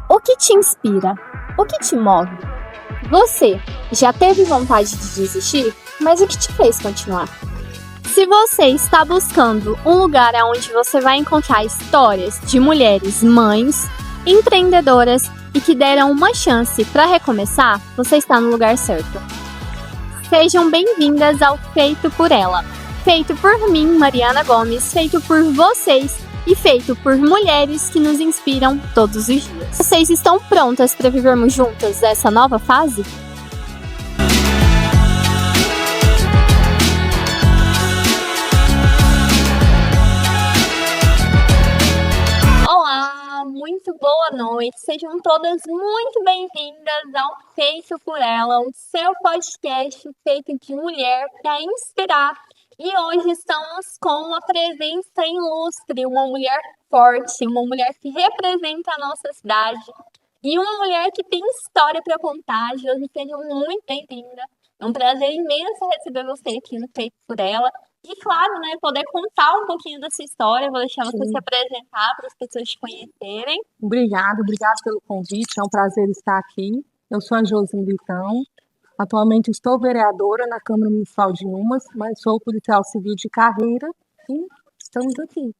O que te inspira? O que te move? Você já teve vontade de desistir? Mas o que te fez continuar? Se você está buscando um lugar onde você vai encontrar histórias de mulheres mães, empreendedoras e que deram uma chance para recomeçar, você está no lugar certo. Sejam bem-vindas ao Feito por Ela. Feito por mim, Mariana Gomes, feito por vocês e feito por mulheres que nos inspiram todos os dias. Vocês estão prontas para vivermos juntas essa nova fase? Olá, muito boa noite. Sejam todas muito bem-vindas ao Feito por Ela, o seu podcast feito de mulher para inspirar. E hoje estamos com uma presença ilustre, uma mulher forte, uma mulher que representa a nossa cidade e uma mulher que tem história para contar. Josi, seja muito bem-vinda. É um prazer imenso receber você aqui no Feito por Ela. E claro, né, poder contar um pouquinho da sua história. Vou deixar você se apresentar para as pessoas te conhecerem. Obrigada pelo convite. É um prazer estar aqui. Eu sou a Josi Militão. Atualmente estou vereadora na Câmara Municipal de Umas, mas sou policial civil de carreira e estamos aqui.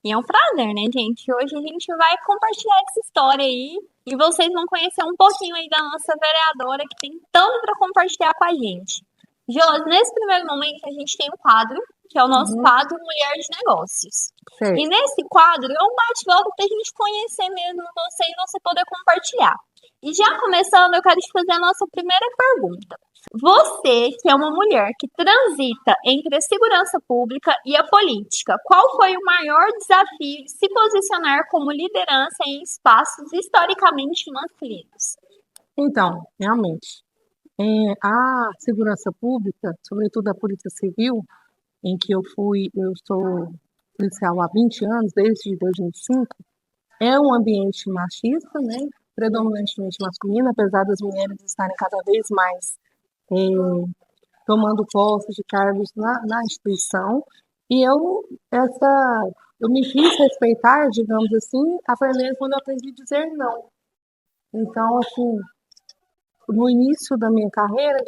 E é um prazer, né, gente? Hoje a gente vai compartilhar essa história aí e vocês vão conhecer um pouquinho aí da nossa vereadora que tem tanto para compartilhar com a gente. Josi, nesse primeiro momento a gente tem um quadro, que é o nosso quadro Mulher de Negócios. Certo. E nesse quadro é um bate-volta para a gente conhecer mesmo você e você poder compartilhar. E já começando, eu quero te fazer a nossa primeira pergunta. Você, que é uma mulher que transita entre a segurança pública e a política, qual foi o maior desafio de se posicionar como liderança em espaços historicamente masculinos? Então, realmente, a segurança pública, sobretudo a Polícia Civil, em que eu sou policial há 20 anos, desde 2005, é um ambiente machista, né? Predominantemente masculino, apesar das mulheres estarem cada vez mais tomando posse de cargos na instituição. E eu me fiz respeitar, digamos assim, mesmo quando eu aprendi a dizer não. Então, assim, no início da minha carreira,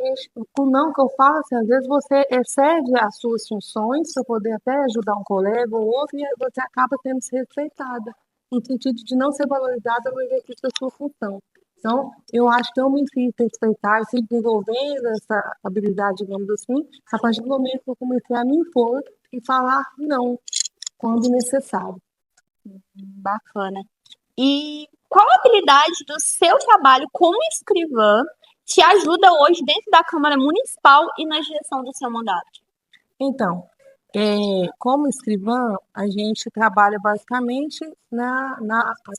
o não que eu falo, assim, às vezes você excede as suas funções para poder até ajudar um colega ou outro, e você acaba tendo que ser respeitada, no sentido de não ser valorizada no exercício da sua função. Então, eu acho que eu me fiz respeitar, se desenvolvendo essa habilidade, digamos assim, a partir do momento que eu comecei a me impor e falar não, quando necessário. Bacana. E qual habilidade do seu trabalho como escrivã te ajuda hoje dentro da Câmara Municipal e na direção do seu mandato? Então, como escrivã, a gente trabalha basicamente na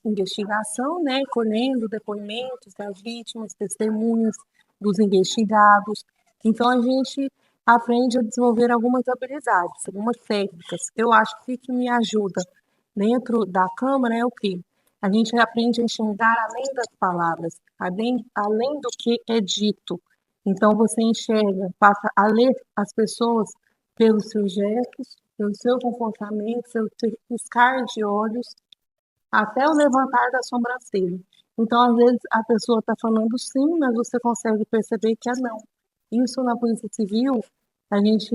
investigação, né, colhendo depoimentos das vítimas, testemunhas dos investigados. Então, a gente aprende a desenvolver algumas habilidades, algumas técnicas. Eu acho que o que me ajuda dentro da Câmara é o quê? A gente aprende a enxergar além das palavras, além do que é dito. Então, você enxerga, passa a ler as pessoas pelos seus gestos, pelo seu comportamento, seu piscar de olhos, até o levantar da sobrancelha. Então, às vezes, a pessoa está falando sim, mas você consegue perceber que é não. Isso na Polícia Civil, a gente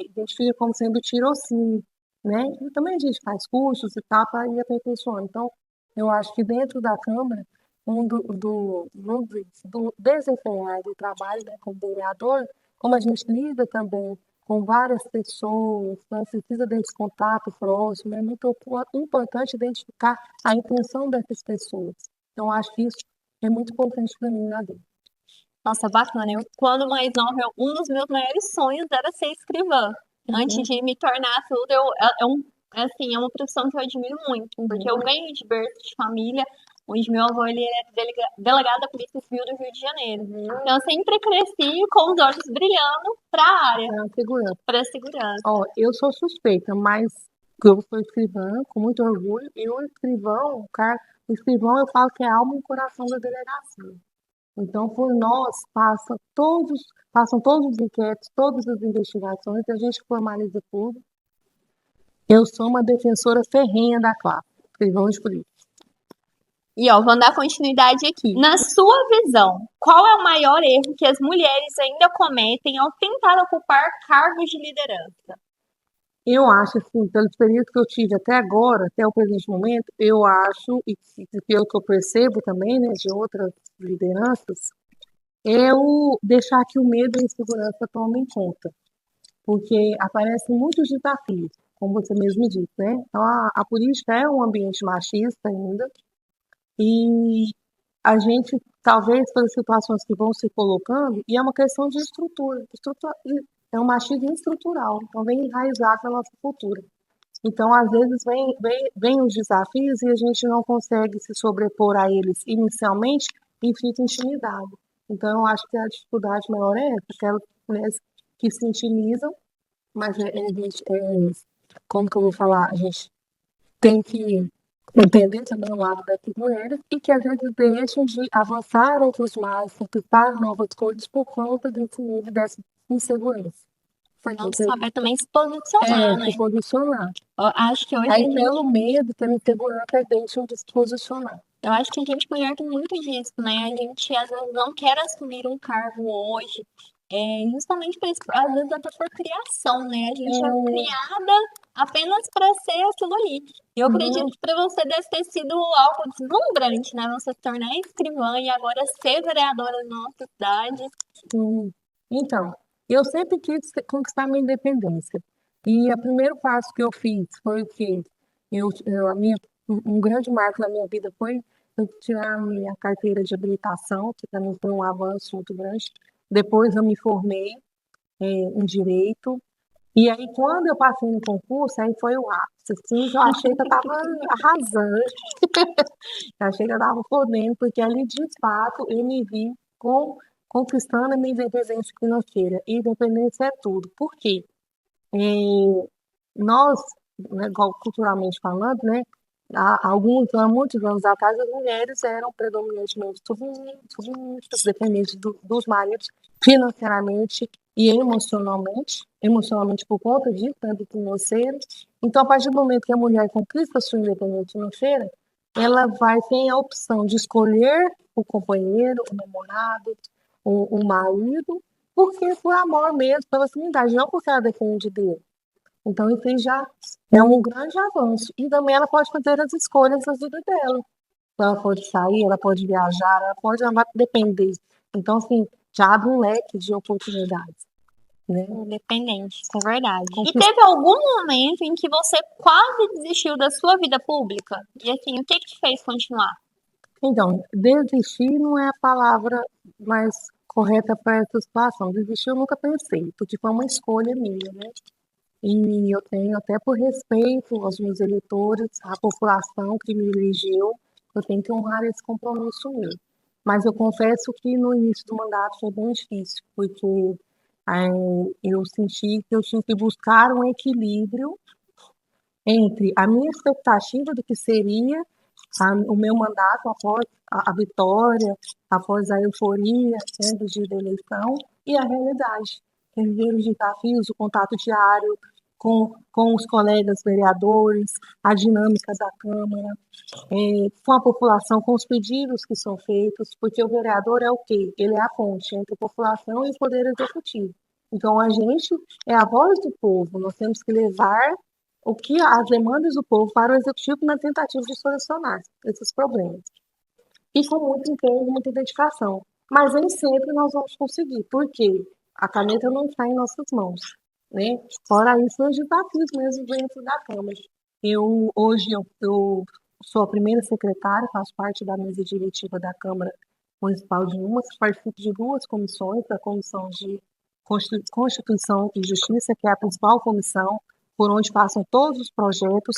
identifica como sendo tirocínio, né? E também a gente faz cursos e tal para ir aperfeiçoando. Então, eu acho que dentro da Câmara, do desempenhar do trabalho, né, como vereador, como a gente lida também com várias pessoas, né, precisa desse contato próximo, é muito importante identificar a intenção dessas pessoas. Então, acho que isso é muito importante para mim na vida. Nossa, bacana. Eu, quando mais nova, um dos meus maiores sonhos era ser escrivã. Antes de me tornar tudo, é uma profissão que eu admiro muito, porque eu venho de berço de família, onde meu avô ele é delegado da Polícia Civil do Rio de Janeiro. Então, eu sempre cresci com os olhos brilhando para a área, para a segurança. Ó, eu sou suspeita, mas eu sou escrivã com muito orgulho, e o escrivão eu falo que é a alma e o coração da delegacia. Então, por nós, passam todos os inquéritos, todas as investigações, a gente formaliza tudo. Eu sou uma defensora ferrenha da classe, escrivão de polícia. E ó, vamos dar continuidade aqui. Na sua visão, qual é o maior erro que as mulheres ainda cometem ao tentar ocupar cargos de liderança? Eu acho, assim, pelo experiência que eu tive até agora, até o presente momento, eu acho, e pelo que eu percebo também, né, de outras lideranças, é o deixar que o medo e a insegurança tomem conta, porque aparecem muitos desafios, como você mesmo disse, né? Então, a política é um ambiente machista ainda, e a gente, talvez pelas situações que vão se colocando, e é uma questão de estrutura, é um machismo estrutural, então vem enraizado na nossa cultura. Então, às vezes, vem os desafios e a gente não consegue se sobrepor a eles inicialmente e fica intimidado. Então, eu acho que a dificuldade maior é essa, aquelas mulheres que se intimidam, mas como que eu vou falar? A gente tem que entender também o lado dessas mulheres e que às vezes deixam de avançar outros mais, conquistar novas coisas por conta desse nível dessa insegurança. Por não saber também se posicionar, né? Se posicionar. Eu acho que hoje a Aí, gente, pelo medo, pela insegurança, deixam de se posicionar. eu acho que a gente mulher tem muito disso, né? A gente às vezes não quer assumir um cargo hoje. Justamente por isso, às vezes até por criação, né? A gente é criada apenas para ser aquilo ali. E eu acredito que para você deve ter sido algo deslumbrante, né? Você se tornar escrivã e agora ser vereadora na nossa cidade. Então, eu sempre quis conquistar minha independência. E o primeiro passo que eu fiz foi o quê? Um grande marco na minha vida foi eu tirar a minha carteira de habilitação, que também foi um avanço muito grande. Depois eu me formei em Direito. E aí, quando eu passei no concurso, aí foi o ápice, assim, que eu achei que eu estava arrasando. Eu achei que eu estava podendo, porque ali, de fato, eu me vi conquistando a minha independência financeira. E independência é tudo. Por quê? Nós, né, igual culturalmente falando, né, há muitos anos atrás, as mulheres eram predominantemente submissas, dependentes dos maridos financeiramente e emocionalmente por conta disso, né, do financeiro. Então, a partir do momento que a mulher conquista a sua independência financeira, ela vai ter a opção de escolher o companheiro, o namorado, o marido, porque por amor mesmo, pela afinidade, não porque ela depende dele. Então, isso aí já é um grande avanço. E também ela pode fazer as escolhas da vida dela. Ela pode sair, ela pode viajar, ela vai depender. Então, assim, já abre um leque de oportunidades. Né? Independente, isso é verdade. E teve algum momento em que você quase desistiu da sua vida pública? E assim, o que te fez continuar? Então, desistir não é a palavra mais correta para essa situação. Desistir eu nunca pensei, porque foi uma escolha minha, né? E eu tenho, até por respeito aos meus eleitores, à população que me elegeu, eu tenho que honrar esse compromisso meu. Mas eu confesso que no início do mandato foi bem difícil, porque eu senti que eu tinha que buscar um equilíbrio entre a minha expectativa do que seria o meu mandato após a vitória, após a euforia, né, do dia da eleição, e a realidade. Viver os desafios, o contato diário com os colegas vereadores, a dinâmica da Câmara, com a população, com os pedidos que são feitos, porque o vereador é o quê? Ele é a ponte entre a população e o poder executivo. Então, a gente é a voz do povo, nós temos que levar as demandas do povo para o executivo na tentativa de solucionar esses problemas. E com muito empenho, muita dedicação. Mas nem sempre nós vamos conseguir, porque a caneta não está em nossas mãos. Né? Fora isso, os desafios mesmo dentro da Câmara. Hoje eu sou a primeira secretária, faço parte da mesa diretiva da Câmara Municipal de Umas, participo de duas comissões, a Comissão de Constituição e Justiça, que é a principal comissão, por onde passam todos os projetos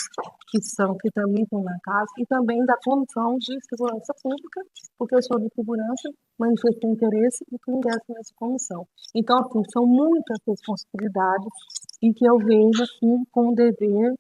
que também estão na casa, e também da Comissão de Segurança Pública, porque eu sou de segurança, manifestei interesse e fui ingresso nessa comissão. Então, assim, são muitas responsabilidades e que eu vejo, assim, com o dever,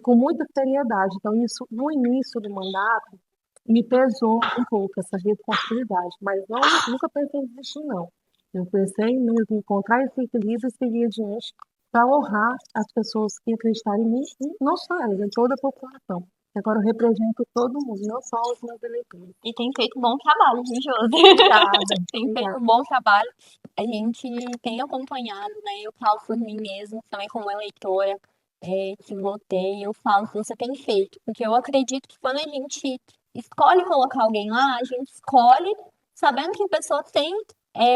com muita seriedade. Então, isso, no início do mandato, me pesou um pouco essa responsabilidade, mas nunca pensei em desistir, não. Eu pensei mesmo em encontrar esse equilíbrio e seguir adiante para honrar as pessoas que acreditarem em mim, e não só elas, em toda a população. Agora eu represento todo mundo, não só os meus eleitores. E tem feito bom trabalho, viu, Josi? Obrigada. Tem feito Obrigada. bom trabalho. A gente tem acompanhado, né? Eu falo por mim mesmo, também como eleitora, que votei, eu falo que você tem feito. Porque eu acredito que quando a gente escolhe colocar alguém lá, a gente escolhe sabendo que a pessoa tem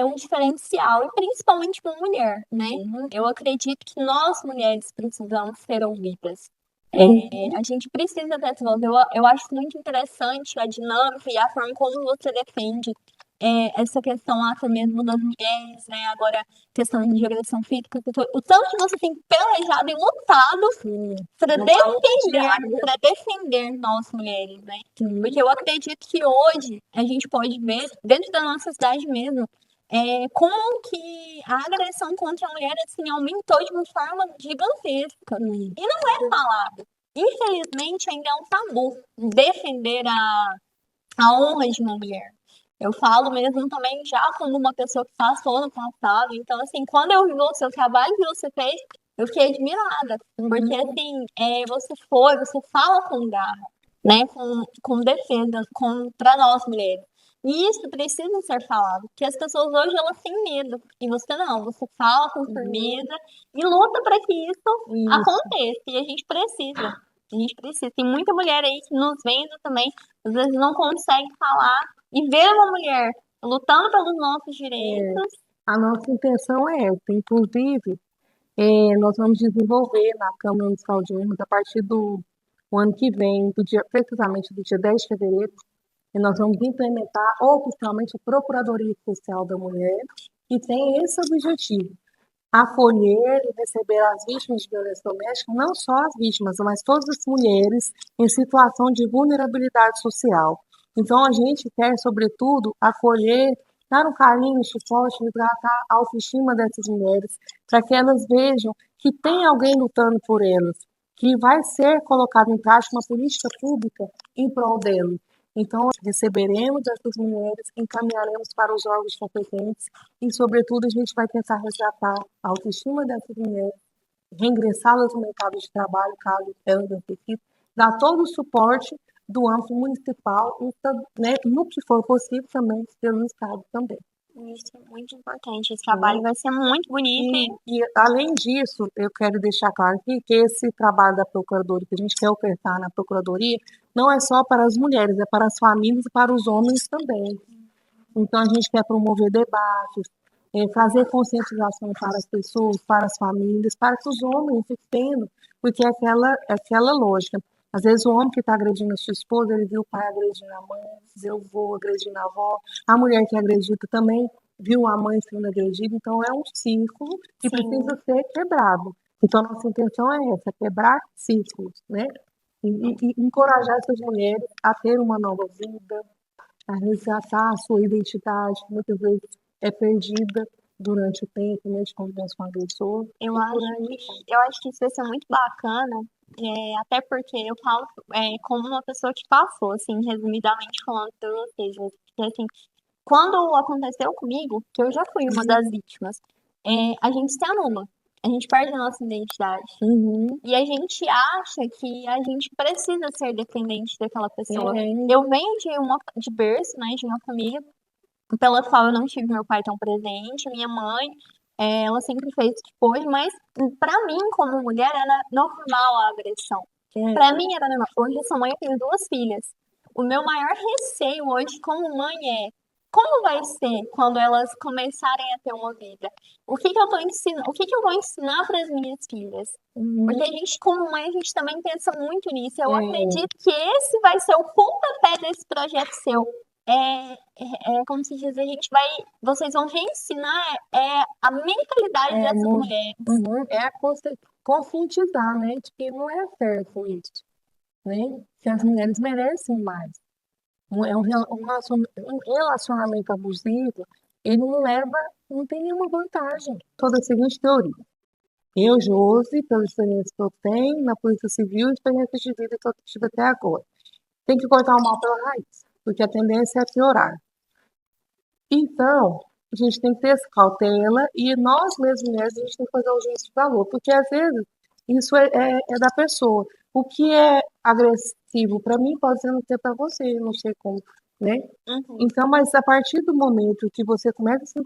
um diferencial, e principalmente como mulher, né? Eu acredito que nós, mulheres, precisamos ser ouvidas. A gente precisa dessa voz. Eu acho muito interessante a dinâmica e a forma como você defende essa questão até mesmo das mulheres, né? Agora, questão de agressão física, o tanto que você tem pelejado e lutado para defender nós mulheres, né? Porque eu acredito que hoje a gente pode ver, dentro da nossa cidade mesmo, como que a agressão contra a mulher assim, aumentou de uma forma gigantesca. E não é falado. Infelizmente, ainda é um tabu defender a honra de uma mulher. Eu falo mesmo também já como uma pessoa que passou no passado. Então, assim, quando eu vi o seu trabalho que você fez, eu fiquei admirada. Porque, assim, você fala com garra, né? Com defesa, para nós mulheres. E isso precisa ser falado, porque as pessoas hoje elas têm medo, e você não, você fala com firmeza e luta para que isso aconteça, e a gente precisa. A gente precisa. Tem muita mulher aí que nos vendo também, às vezes não consegue falar e ver uma mulher lutando pelos nossos direitos. A nossa intenção é essa, inclusive, nós vamos desenvolver na Câmara Municipal de Minas, a partir do ano que vem, precisamente do dia 10 de fevereiro, e nós vamos implementar oficialmente a Procuradoria Especial da Mulher, que tem esse objetivo: acolher e receber as vítimas de violência doméstica, não só as vítimas, mas todas as mulheres em situação de vulnerabilidade social. Então, a gente quer, sobretudo, acolher, dar um carinho, suporte, hidratar a autoestima dessas mulheres, para que elas vejam que tem alguém lutando por elas, que vai ser colocado em prática uma política pública em prol delas. Então, receberemos essas mulheres, encaminharemos para os órgãos competentes e, sobretudo, a gente vai tentar resgatar a autoestima dessas mulheres, reingressá-las no mercado de trabalho, caso elas necessitem, dar todo o suporte do âmbito municipal, né, no que for possível também pelo Estado também. Isso é muito importante. Esse trabalho vai ser muito bonito. E, além disso, eu quero deixar claro aqui que esse trabalho da Procuradoria, que a gente quer ofertar na Procuradoria, não é só para as mulheres, é para as famílias e para os homens também. Então, a gente quer promover debates, fazer conscientização para as pessoas, para as famílias, para que os homens entendam, porque é aquela lógica. Às vezes, o homem que está agredindo a sua esposa, ele viu o pai agredindo a mãe, viu o avô agredindo a avó, a mulher que é agredida também viu a mãe sendo agredida, então é um círculo que precisa ser quebrado. Então, nossa intenção é essa, quebrar círculos, né? E encorajar essas mulheres a ter uma nova vida, a resgatar a sua identidade, que muitas vezes é perdida durante o tempo, né, de convivência com o agressor. Eu acho que isso vai ser muito bacana, até porque eu falo como uma pessoa que passou, assim, resumidamente falando para vocês, né, porque, assim, quando aconteceu comigo, que eu já fui uma das vítimas, a gente se anula. A gente perde a nossa identidade. E a gente acha que a gente precisa ser dependente daquela pessoa. Eu venho de berço, né, de uma família pela qual eu não tive meu pai tão presente. Minha mãe, ela sempre fez o que pôde, mas pra mim, como mulher, era normal a agressão. Pra mim era normal. Hoje eu sou mãe, eu tenho 2 filhas. O meu maior receio hoje como mãe é como vai ser quando elas começarem a ter uma vida? O que que eu tô ensinando? O que que eu vou ensinar para as minhas filhas? Porque a gente, como mãe, a gente também pensa muito nisso. Eu acredito que esse vai ser o pontapé desse projeto seu. Como se diz, vocês vão reensinar a mentalidade dessas mulheres. É conscientizar, né, de que não é certo isso, né? Que as mulheres merecem mais. Um relacionamento abusivo, ele não tem nenhuma vantagem. Toda a seguinte teoria. Eu, Josi, pela experiência que eu tenho na Polícia Civil e experiência de vida que eu tive até agora, tem que cortar o mal pela raiz, porque a tendência é piorar. Então, a gente tem que ter essa cautela e nós mesmos mulheres, a gente tem que fazer o juízo de valor, porque às vezes isso é da pessoa. o que é agressivo para mim pode ser não ser para você, não sei como, né? Uhum. Então, mas a partir do momento que você começa a se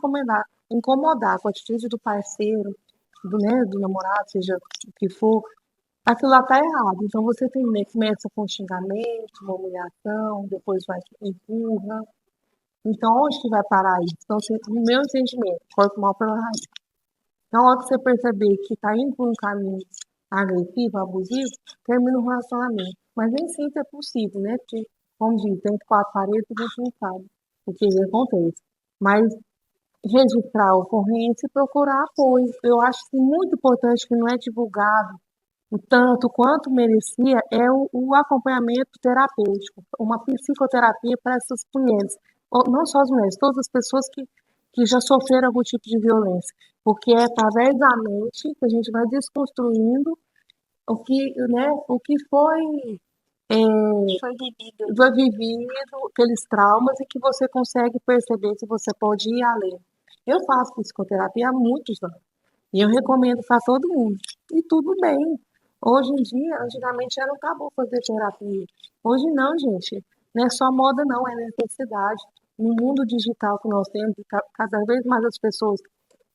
incomodar com a atitude do parceiro, né, do namorado, seja o que for, aquilo lá tá errado. Então você tem, né, começa com um xingamento, uma humilhação, depois vai empurra. Então, onde que vai parar isso? Então, no meu entendimento, corta mal pela raiz. Então, a hora que você perceber que está indo por um caminho agressivo, abusivo, termina o relacionamento. Mas nem sempre é possível, né? Porque, como diz, tem quatro paredes e a gente não sabe o que acontece. Mas registrar a ocorrência e procurar apoio. Eu acho que muito importante que não é divulgado o tanto quanto merecia é o acompanhamento terapêutico, uma psicoterapia para essas mulheres, não só as mulheres, todas as pessoas que já sofreram algum tipo de violência, porque é através da mente que a gente vai desconstruindo o que Foi vivido. foi vivido, aqueles traumas, e que você consegue perceber se você pode ir além. Eu faço psicoterapia há muitos anos. E eu recomendo para todo mundo. E tudo bem. Hoje em dia, antigamente era um tabu fazer terapia. Hoje não, gente. Não é só moda, não, é necessidade. No mundo digital que nós temos, cada vez mais as pessoas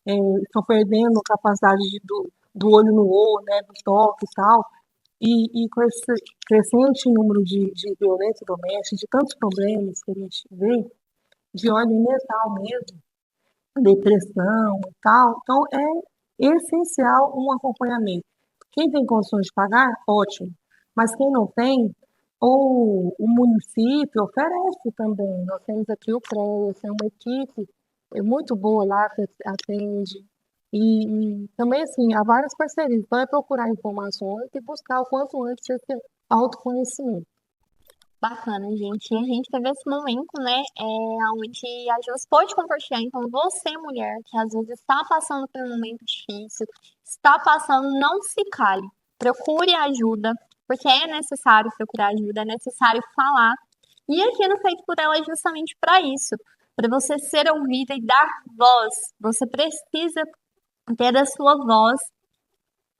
estão perdendo a capacidade do olho no olho, né, do toque e tal. E com esse crescente número de violência doméstica, de tantos problemas que a gente vê, de ordem mental mesmo, depressão e tal. Então, é essencial um acompanhamento. Quem tem condições de pagar, ótimo. Mas quem não tem, ou o município oferece também. Nós temos aqui o CREAS, é uma equipe muito boa lá que atende. E também, assim, há várias parcerias. Então, é procurar informações e buscar o quanto antes esse autoconhecimento. Bacana, gente. E a gente teve esse momento, né, onde a Jus pode compartilhar. Então, você, mulher, que às vezes está passando por um momento difícil, está passando, não se cale. Procure ajuda, porque é necessário procurar ajuda, é necessário falar. E aqui no Feito por Ela é justamente para isso, para você ser ouvida e dar voz. Você precisa ter a sua voz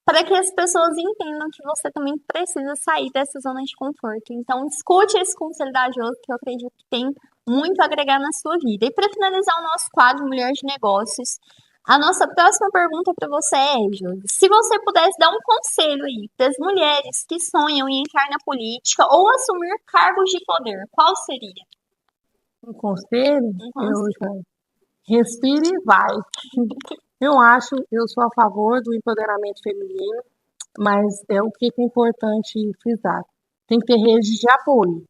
para que as pessoas entendam que você também precisa sair dessa zona de conforto. Então, escute esse conselho da Jô, que eu acredito que tem muito a agregar na sua vida. E para finalizar o nosso quadro Mulher de Negócios, a nossa próxima pergunta para você é, Jô, se você pudesse dar um conselho aí para as mulheres que sonham em entrar na política ou assumir cargos de poder, qual seria? Um conselho, Um eu conselho. já respire e vai. Eu sou a favor do empoderamento feminino, mas é o que é importante frisar. Tem que ter rede de apoio,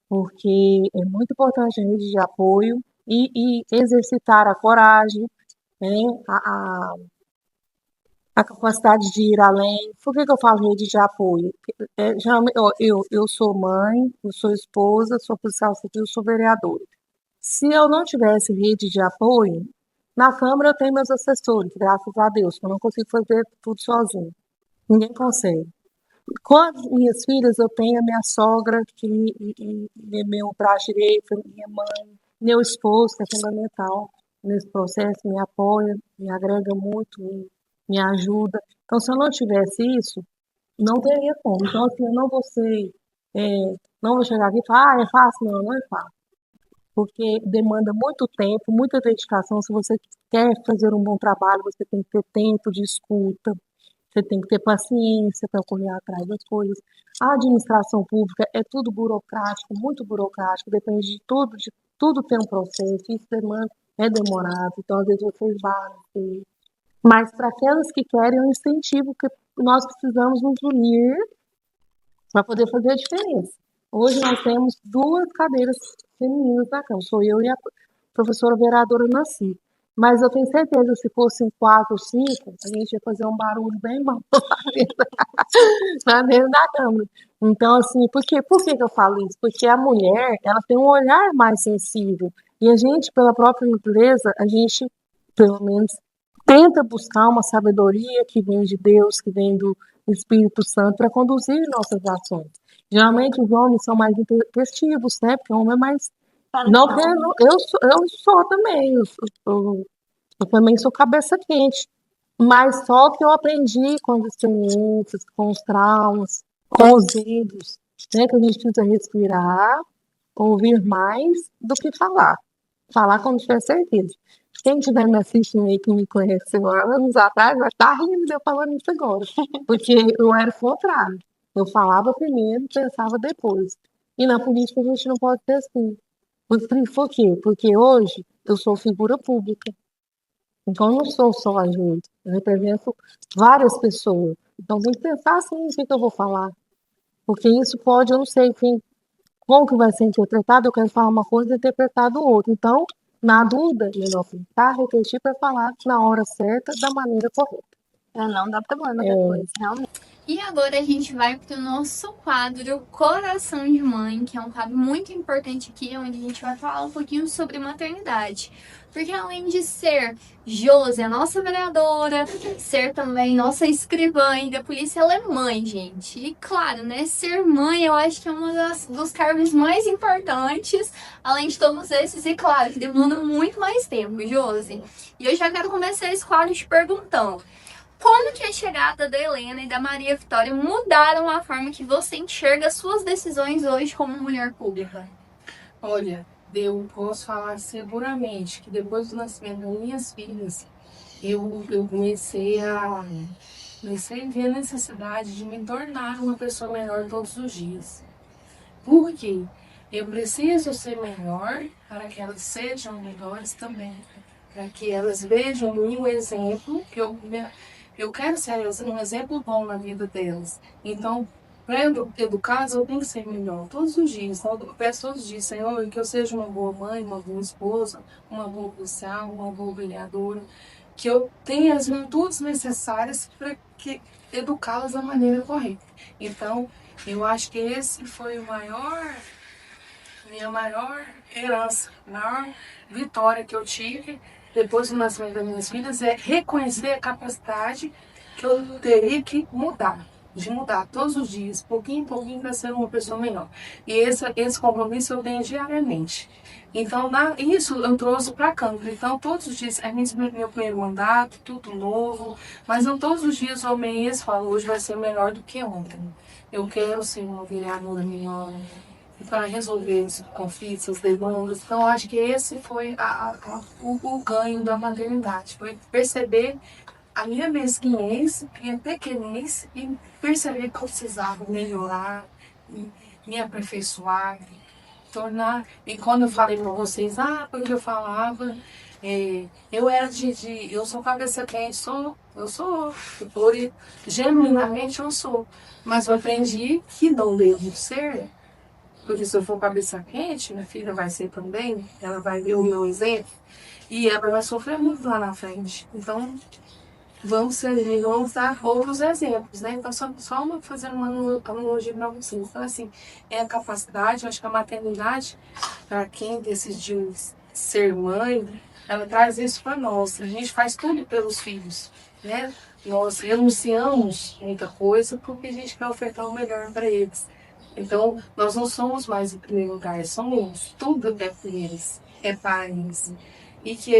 porque é muito importante a rede de apoio e exercitar a coragem, né, a, a capacidade de ir além. Por que eu falo rede de apoio? Geralmente, ó, eu sou mãe, eu sou esposa, sou policial civil, sou vereadora. Se eu não tivesse rede de apoio, na Câmara eu tenho meus assessores, graças a Deus, que eu não consigo fazer tudo sozinho. Ninguém consegue. Com as minhas filhas, eu tenho a minha sogra, é meu braço direito, minha mãe, meu esposo, que é fundamental nesse processo, me apoia, me agrega muito, me ajuda. Então, se eu não tivesse isso, não teria como. Então, assim, eu não vou ser, não vou chegar aqui e falar, é fácil? Não, não é fácil. Porque demanda muito tempo, muita dedicação. Se você quer fazer um bom trabalho, você tem que ter tempo de escuta, você tem que ter paciência para correr atrás das coisas. A administração pública é tudo burocrático, muito burocrático, depende de tudo tem um processo, isso demanda, é demorado, então às vezes vocês vão. Mas para aquelas que querem, um incentivo que nós precisamos nos unir para poder fazer a diferença. Hoje nós temos duas cadeiras femininas na Câmara, sou eu e a professora vereadora Nancy. Mas eu tenho certeza, se fossem quatro ou cinco, a gente ia fazer um barulho bem bom lá dentro da Câmara. Então, assim, por que eu falo isso? Porque a mulher, ela tem um olhar mais sensível. E a gente, pela própria natureza, a gente, pelo menos, tenta buscar uma sabedoria que vem de Deus, que vem do Espírito Santo, para conduzir nossas ações. Geralmente os homens são mais intempestivos, né? Porque o homem é mais. Não, que eu sou também, eu também sou cabeça quente. Mas só que eu aprendi com as experiências, com os traumas. com os dedos, né? Que a gente precisa respirar, ouvir mais do que falar. Falar quando tiver certeza. Quem estiver me assistindo aí que me conheceu há anos atrás vai estar rindo de eu falando isso agora. Porque eu era o contrário. Eu falava primeiro, pensava depois. E na política a gente não pode ser assim. Por quê? Porque hoje eu sou figura pública. Então eu não sou só a gente. Eu represento várias pessoas. Então tem que pensar assim no que eu vou falar. Porque isso pode, eu não sei quem, como que vai ser interpretado, eu quero falar uma coisa e interpretado outra. Então, na dúvida, melhor pensar, refletir para falar na hora certa, da maneira correta. Não dá problema depois, realmente. E agora a gente vai pro nosso quadro Coração de Mãe, que é um quadro muito importante aqui, onde a gente vai falar um pouquinho sobre maternidade. Porque além de ser Josi, a nossa vereadora, ser também nossa escrivã e da polícia, ela é mãe, gente. E claro, né, ser mãe eu acho que é um dos cargos mais importantes, além de todos esses, e claro, que demanda muito mais tempo, Josi. E eu já quero começar esse quadro te perguntando. Como que a chegada da Helena e da Maria Vitória mudaram a forma que você enxerga suas decisões hoje como mulher pública? Olha, eu posso falar seguramente que depois do nascimento das minhas filhas, eu comecei a ver a necessidade de me tornar uma pessoa melhor todos os dias. Por quê? Eu preciso ser melhor para que elas sejam melhores também. Para que elas vejam em mim um exemplo, que eu quero ser um exemplo bom na vida delas. Então, para educá-las, eu tenho que ser melhor todos os dias. Eu peço todos os dias, Senhor, que eu seja uma boa mãe, uma boa esposa, uma boa policial, uma boa vereadora, que eu tenha as virtudes necessárias para que educá-las da maneira correta. Então, eu acho que esse foi minha maior herança, a maior vitória que eu tive depois do nascimento das minhas filhas é reconhecer a capacidade que eu teria que mudar, de mudar todos os dias, pouquinho em pouquinho, para ser uma pessoa melhor. E esse compromisso eu tenho diariamente. Então, isso eu trouxe para Câmara. Então, todos os dias, é meu primeiro mandato, tudo novo, mas não todos os dias eu meio falo, hoje vai ser melhor do que ontem. Eu quero ser uma vereadora melhor, para resolver os conflitos, as demandas. Então, acho que esse foi o ganho da maternidade. Foi perceber a minha mesquinhez, minha pequenez e perceber que eu precisava melhorar, me aperfeiçoar, tornar. E quando eu falei para vocês, porque eu falava, eu era eu sou cabeça quente, eu sou, genuinamente eu sou. Mas eu aprendi que não devo ser. Porque se eu for cabeça quente, minha filha vai ser também, ela vai ver o meu exemplo e ela vai sofrer muito lá na frente. Então, vamos dar outros exemplos, né? Então, fazendo uma analogia para vocês. Então, assim, é a capacidade, eu acho que a maternidade, para quem decidiu ser mãe, ela traz isso para nós. A gente faz tudo pelos filhos, né? Nós renunciamos muita coisa porque a gente quer ofertar o melhor para eles. Então, nós não somos mais em primeiro lugar, somos tudo é por eles, é para eles. E que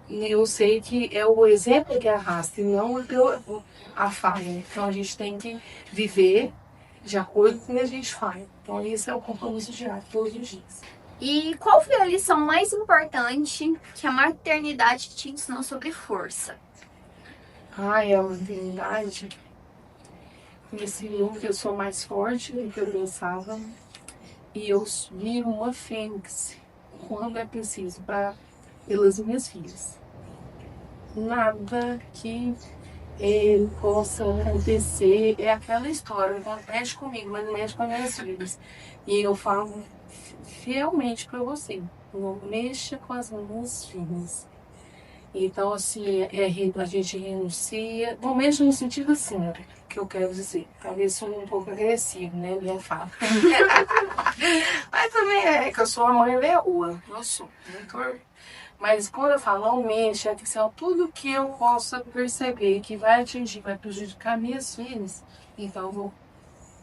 eu sei que é o exemplo que arrasta e não a falha. Então, a gente tem que viver de acordo com o que a gente faz. Então, esse é o compromisso diário, todos os dias. E qual foi a lição mais importante que a maternidade te ensinou sobre força? A maternidade me ensinou que eu sou mais forte do que eu pensava e eu viro uma fênix quando é preciso pelas minhas filhas. Nada que possa acontecer é aquela história, não mexe comigo, mas não mexe com as minhas filhas. E eu falo fielmente para você, não mexa com as minhas filhas. Então, assim, a gente renuncia, não mexa no sentido assim, que eu quero dizer. Talvez sou um pouco agressivo, né, minha fala. Mas também é que eu sou uma mãe leoa, eu sou, muito. Mas quando eu falo não mexe, é que assim, tudo que eu possa perceber que vai atingir, vai prejudicar minhas filhas, então eu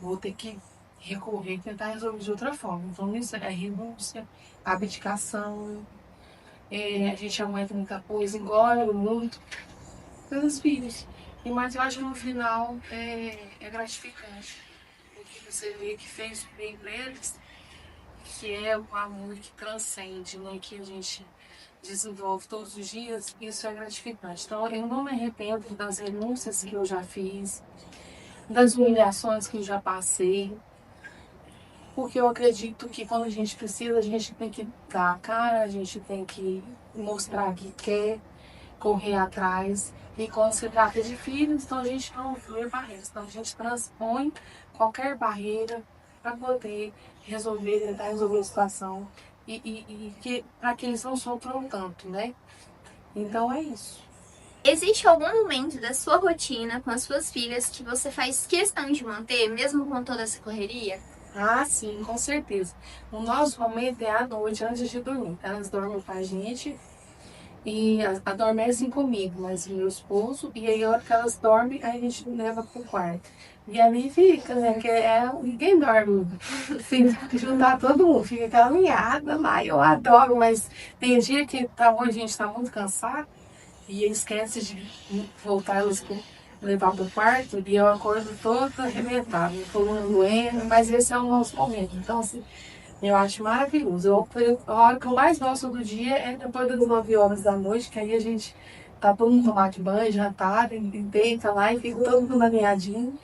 vou ter que recorrer e tentar resolver de outra forma. Então isso é renúncia, abdicação, a gente aguenta muita coisa, engole muito pelos filhos. Mas eu acho que no final é gratificante. você vê que fez bem pra eles, que é o amor que transcende, né? Que a gente desenvolve todos os dias, isso é gratificante. Então, eu não me arrependo das renúncias que eu já fiz, das humilhações que eu já passei, porque eu acredito que quando a gente precisa, a gente tem que dar a cara, a gente tem que mostrar que quer, correr atrás. E quando se trata de filhos, então a gente não vê barreiras, então a gente transpõe qualquer barreira para poder resolver, tentar resolver a situação e que, para que eles não sofram tanto, né? Então é isso. Existe algum momento da sua rotina com as suas filhas que você faz questão de manter, mesmo com toda essa correria? Ah, sim, com certeza. O nosso momento é à noite, antes de dormir. Elas dormem com a gente e adormecem comigo, mas o meu esposo. E aí, a hora que elas dormem, aí a gente leva pro quarto. E ali fica, né? Que ninguém dorme. Fica juntar todo mundo, fica aquela linhada lá. Eu adoro, mas tem dia que a gente tá muito cansado e esquece de voltar elas levar pro quarto e eu acordo toda arrebentada, coluna doendo, mas esse é o nosso momento. Então, assim, eu acho maravilhoso. A hora que eu mais gosto do dia é depois das 9 horas da noite, que aí a gente tá todo mundo tomando de banho, jantar, e deita lá e fica todo mundo alinhadinho.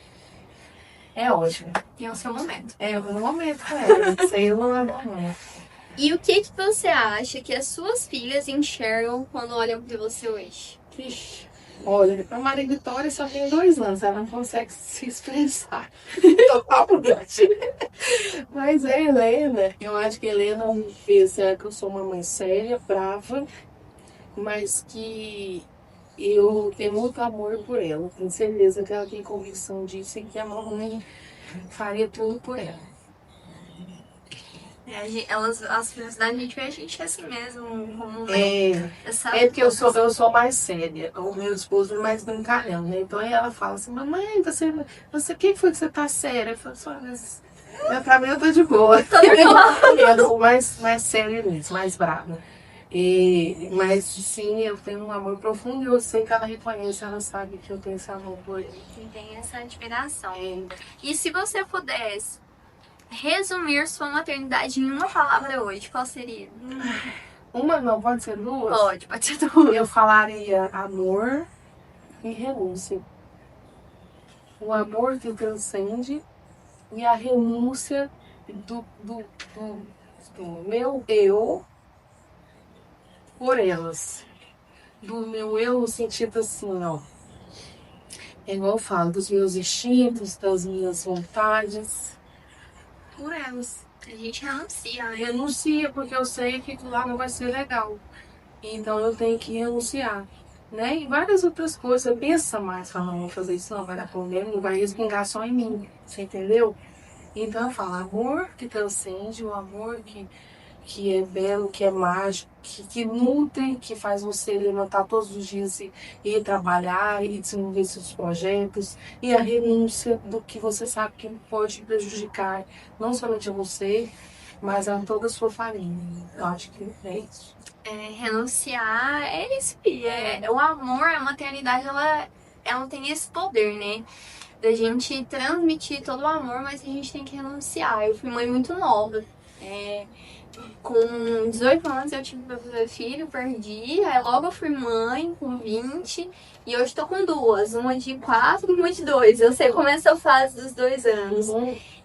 É ótimo. E é o seu momento. É o meu momento, é. Isso aí eu não abro mão. E o que você acha que as suas filhas enxergam quando olham pra você hoje? Vixe. Olha, a Maria Vitória só tem 2 anos, ela não consegue se expressar. Total mudante. Mas a Helena, eu acho que a Helena fez que eu sou uma mãe séria, brava, mas que eu tenho muito amor por ela. Tenho certeza que ela tem convicção disso e que a mamãe faria tudo por ela. As filhas da gente vê a gente assim mesmo, como É porque eu sou mais séria, o meu esposo é mais brincalhão, né? Então aí ela fala assim, mamãe, o que foi que você tá séria? Eu falo assim, mas pra mim eu tô de boa. Eu sou mais séria mesmo, mais brava. Mas sim, eu tenho um amor profundo e eu sei que ela reconhece, ela sabe que eu tenho esse amor por ele. Que tem essa admiração. E se você pudesse resumir sua maternidade em uma palavra hoje, qual seria? Uma não, pode ser 2? Pode ser 2. Eu falaria amor e renúncia. O amor que transcende e a renúncia do meu eu por elas. Do meu eu no sentido assim, ó. É igual eu falo, dos meus instintos, das minhas vontades, por elas. A gente renuncia, né? Renuncia, porque eu sei que aquilo lá não vai ser legal. Então eu tenho que renunciar. Né? E várias outras coisas. Você pensa mais, fala, não vou fazer isso, não vai dar problema, não vai respingar só em mim. Você entendeu? Então eu falo, amor que transcende, o amor que é belo, que é mágico, que nutre, que faz você levantar todos os dias e ir trabalhar e desenvolver seus projetos, e a renúncia do que você sabe que pode prejudicar não somente a você, mas a toda a sua família. Eu acho que é isso. Renunciar é isso, o amor, a maternidade, ela tem esse poder, né? Da gente transmitir todo o amor, mas a gente tem que renunciar. Eu fui mãe muito nova. Com 18 anos eu tive meu primeiro filho, perdi. Aí logo eu fui mãe, com 20. E hoje tô com 2, uma de 4 e uma de 2. Eu sei como é essa fase dos 2 anos.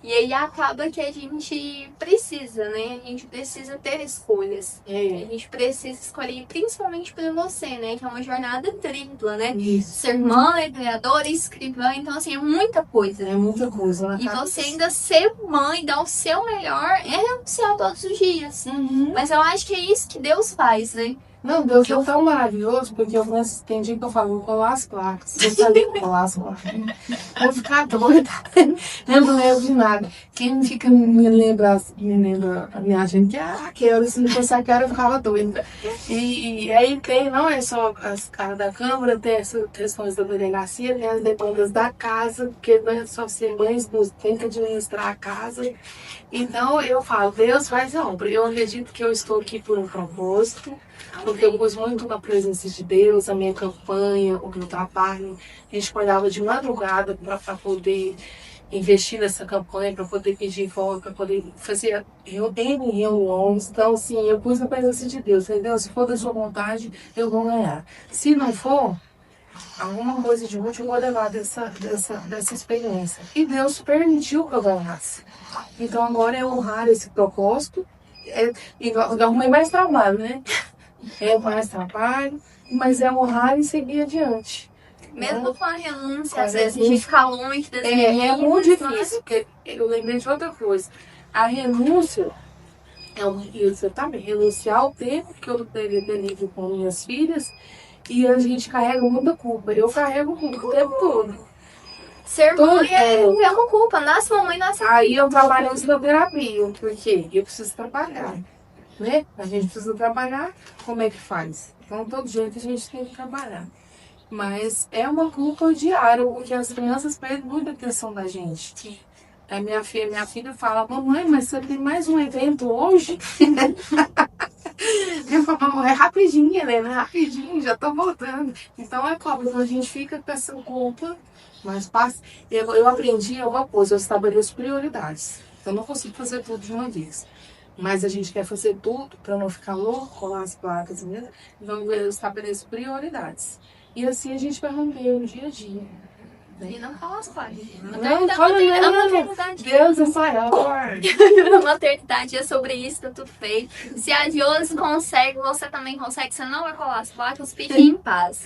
E aí acaba que a gente precisa, né? A gente precisa ter escolhas. A gente precisa escolher, principalmente pra você, né? Que é uma jornada tripla, né? Isso. Ser mãe, criadora, escrivã. Então, assim, é muita coisa. É muita coisa, né? E você ainda ser mãe, dar o seu melhor, é renunciar todos os dias. Mas eu acho que é isso que Deus faz, né? Não, Deus é tão maravilhoso, porque tem dia que eu falo, vou colar as placas. Eu falei, colar as placas. Vou ficar doida. Eu não lembro de nada. Quem fica me lembra a minha gente, que aquela, se não fosse a cara, eu ficava doida. E aí não é só as caras da Câmara, tem as questões da delegacia, tem as demandas da casa, porque não é só ser mães, tem que administrar a casa. Então eu falo, Deus faz a obra. Eu acredito que eu estou aqui por um propósito, porque eu pus muito na presença de Deus, a minha campanha, o meu trabalho. A gente acordava de madrugada para poder investir nessa campanha para poder pedir voto, para poder fazer reuniões. Então, assim, eu pus na presença de Deus. Entendeu? Se for da sua vontade, eu vou ganhar. Se não for, alguma coisa de útil eu vou levar dessa experiência. E Deus permitiu que eu ganhasse. Então agora é honrar esse propósito. Eu arrumei mais trabalho, né? É mais trabalho, mas é honrar e seguir adiante. Mesmo com a renúncia, às Fazer vezes a gente fica longe das É meninas, muito né? difícil, porque eu lembrei de outra coisa. A renúncia isso também, renunciar ao tempo que eu deveria ter livre com minhas filhas, e a gente carrega muita culpa. Eu carrego muito o tempo todo. Ser mãe é uma culpa. Nasce mamãe, nasce Aí eu trabalho na terapia, porque eu preciso trabalhar, né? A gente precisa trabalhar, como é que faz? Então, todo jeito a gente tem que trabalhar. Mas é uma culpa diária, porque as crianças perdem muita atenção da gente. A minha filha fala, mamãe, mas você tem mais um evento hoje? Eu falo, é rapidinho, Helena, é rapidinho, já tô voltando. Então é claro, a gente fica com essa culpa, mas passa. Eu aprendi uma coisa, eu estabeleço prioridades. Eu não consigo fazer tudo de uma vez. Mas a gente quer fazer tudo para não ficar louco, colar as placas mesmo. Então eu estabeleço prioridades. E assim a gente vai manter no dia a dia. e não fala as coisas. Não, fala A não. maternidade. Deus é maior. A maternidade é sobre isso, tá tudo feito. Se a Josi consegue, você também consegue. Você não vai colar as placas, fique em paz.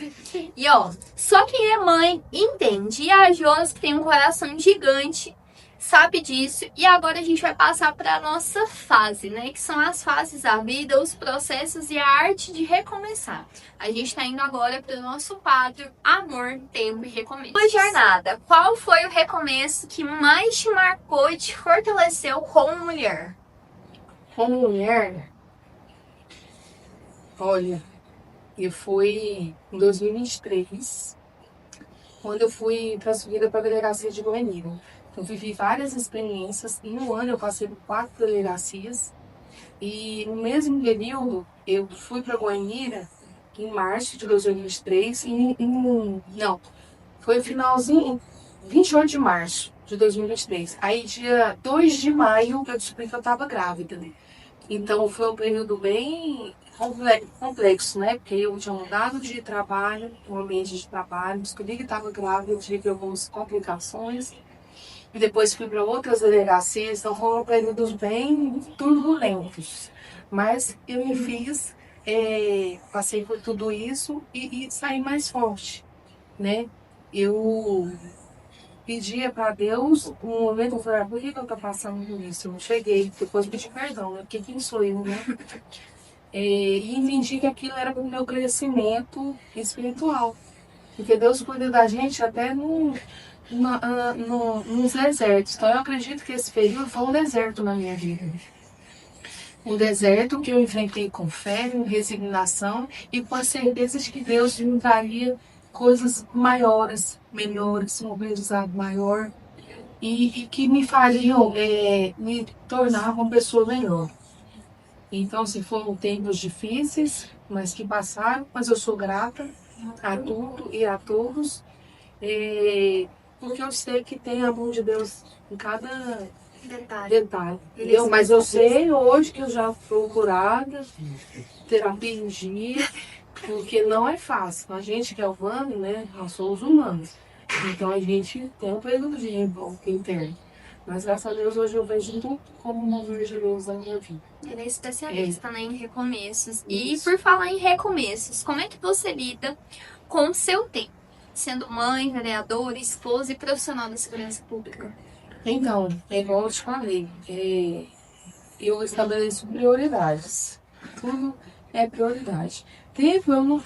E ó, só quem é mãe entende. E a Josi, que tem um coração gigante, sabe disso. E agora a gente vai passar para a nossa fase, né? Que são as fases da vida, os processos e a arte de recomeçar. A gente está indo agora para o nosso quadro Amor, Tempo e Recomeço. Sua jornada, qual foi o recomeço que mais te marcou e te fortaleceu como mulher? Como mulher, olha, eu fui em 2023, quando eu fui transferida para a delegacia de Goiânia. Eu vivi várias experiências. Em um ano eu passei por 4 delegacias. E no mesmo período eu fui para Goiânia em março de 2023. Não, foi finalzinho, 28 de março de 2023. Aí dia 2 de maio eu descobri que eu estava grávida. Então foi um período bem complexo, né? Porque eu tinha mudado de trabalho, um ambiente de trabalho, descobri que estava grávida, tive algumas complicações. E depois fui para outras delegacias, então foram períodos bem turbulentos. Mas eu me fiz, passei por tudo isso e saí mais forte, né? Eu pedia para Deus, no momento eu falei, por que eu tô passando por isso? Eu cheguei, depois pedi perdão, né? Porque quem sou eu, né? E entendi que aquilo era para o meu crescimento espiritual. Porque Deus cuida da gente até nos desertos. Então eu acredito que esse período foi um deserto na minha vida. Um deserto que eu enfrentei com fé, com resignação e com a certeza de que Deus me daria coisas maiores, melhores, um aprendizado maior e que me fariam me tornar uma pessoa melhor. Então, se foram tempos difíceis, mas que passaram, mas eu sou grata a tudo e a todos, porque eu sei que tem a mão de Deus em cada detalhe. Entendeu? Mas eu sei hoje que eu já fui curada, terapia em dia, porque não é fácil. A gente que é humano, né? Nós somos humanos. Então a gente tem um período de revolta interno. Mas graças a Deus hoje eu vejo tudo como um mover de Deus na minha vida. Ele é especialista, né, em recomeços. E Isso. por falar em recomeços, como é que você lida com o seu tempo? Sendo mãe, vereadora, esposa e profissional da segurança pública. Então, é igual eu te falei, eu estabeleço prioridades. Tudo é prioridade. Tempo eu não.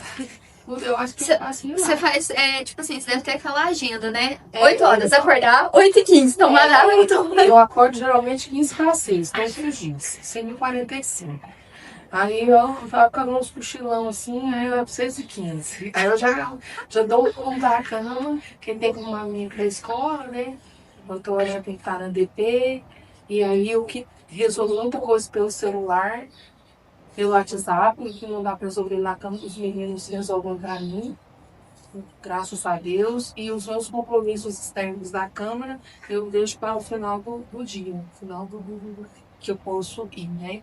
Eu acho que assim. Você faz, tipo assim, você deve ter aquela agenda, né? 8 horas, acordar, 8h15, tomar água, então. Eu acordo geralmente 15 para 6, todos os dias, 5h45. Aí eu tava com uns cochilão assim, aí eu é 6h15. Aí eu já dou um da cama, quem tem que arrumar menino pra escola, né? Outra hora já tem que estar na DP. E aí eu que resolvo muita coisa pelo celular, pelo WhatsApp, que não dá pra resolver na cama, os meninos resolvem pra mim. graças a Deus, e os meus compromissos externos da Câmara eu deixo para o final do dia, no final que eu posso ir, né?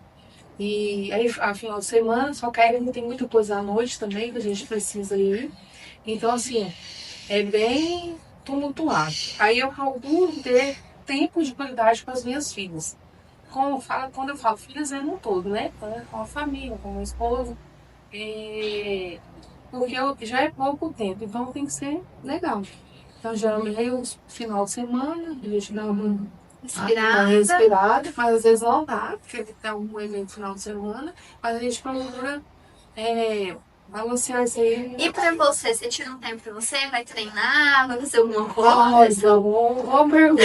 E aí, a final de semana, só que aí tem muita coisa à noite também que a gente precisa ir. Então, assim, é bem tumultuado. Aí eu procuro ter tempo de qualidade com as minhas filhas. Quando eu falo filhas, é no todo, né? Com a família, com o meu esposo. Porque já é pouco tempo, então tem que ser legal. Então, geralmente, aí, o final de semana, a gente dá uma respirada, mas às vezes não dá, porque tem algum evento no final de semana, mas a gente procura balancear isso aí. E pra você tira um tempo pra você? Vai treinar? Vai fazer alguma Nossa, boa pergunta.